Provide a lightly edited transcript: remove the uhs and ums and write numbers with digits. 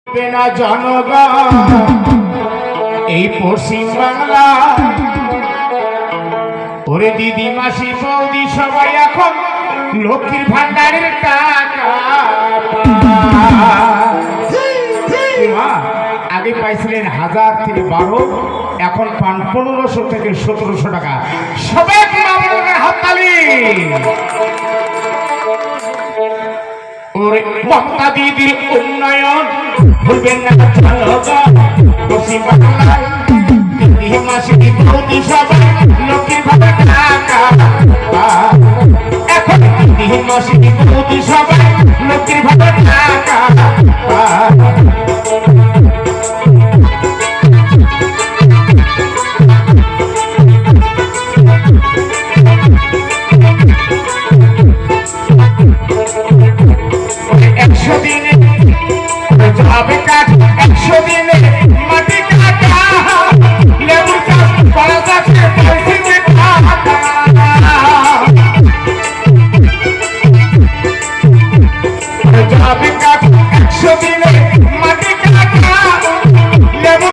না জনগণ এই পশ্চিম বাংলা ওরে দিদি মাসি বৌদি সবাই এখন লক্ষ্মীর ভান্ডারের টাকা আগে পাইছিলেন 1000 থেকে 12, এখন পান 1500 থেকে 1700 টাকা। সবাই হাততালি। ওরে মমতা দিদির উন্নয়ন ভুলবেন না পশ্চিম বাংলায় দিদি মাসি বৌদি সবাই লক্ষ্মীর ভান্ডারের টাকা এখন দিদি মাসি বৌদি সবাই লক্ষ্মীর ভান্ডারের টাকা I've been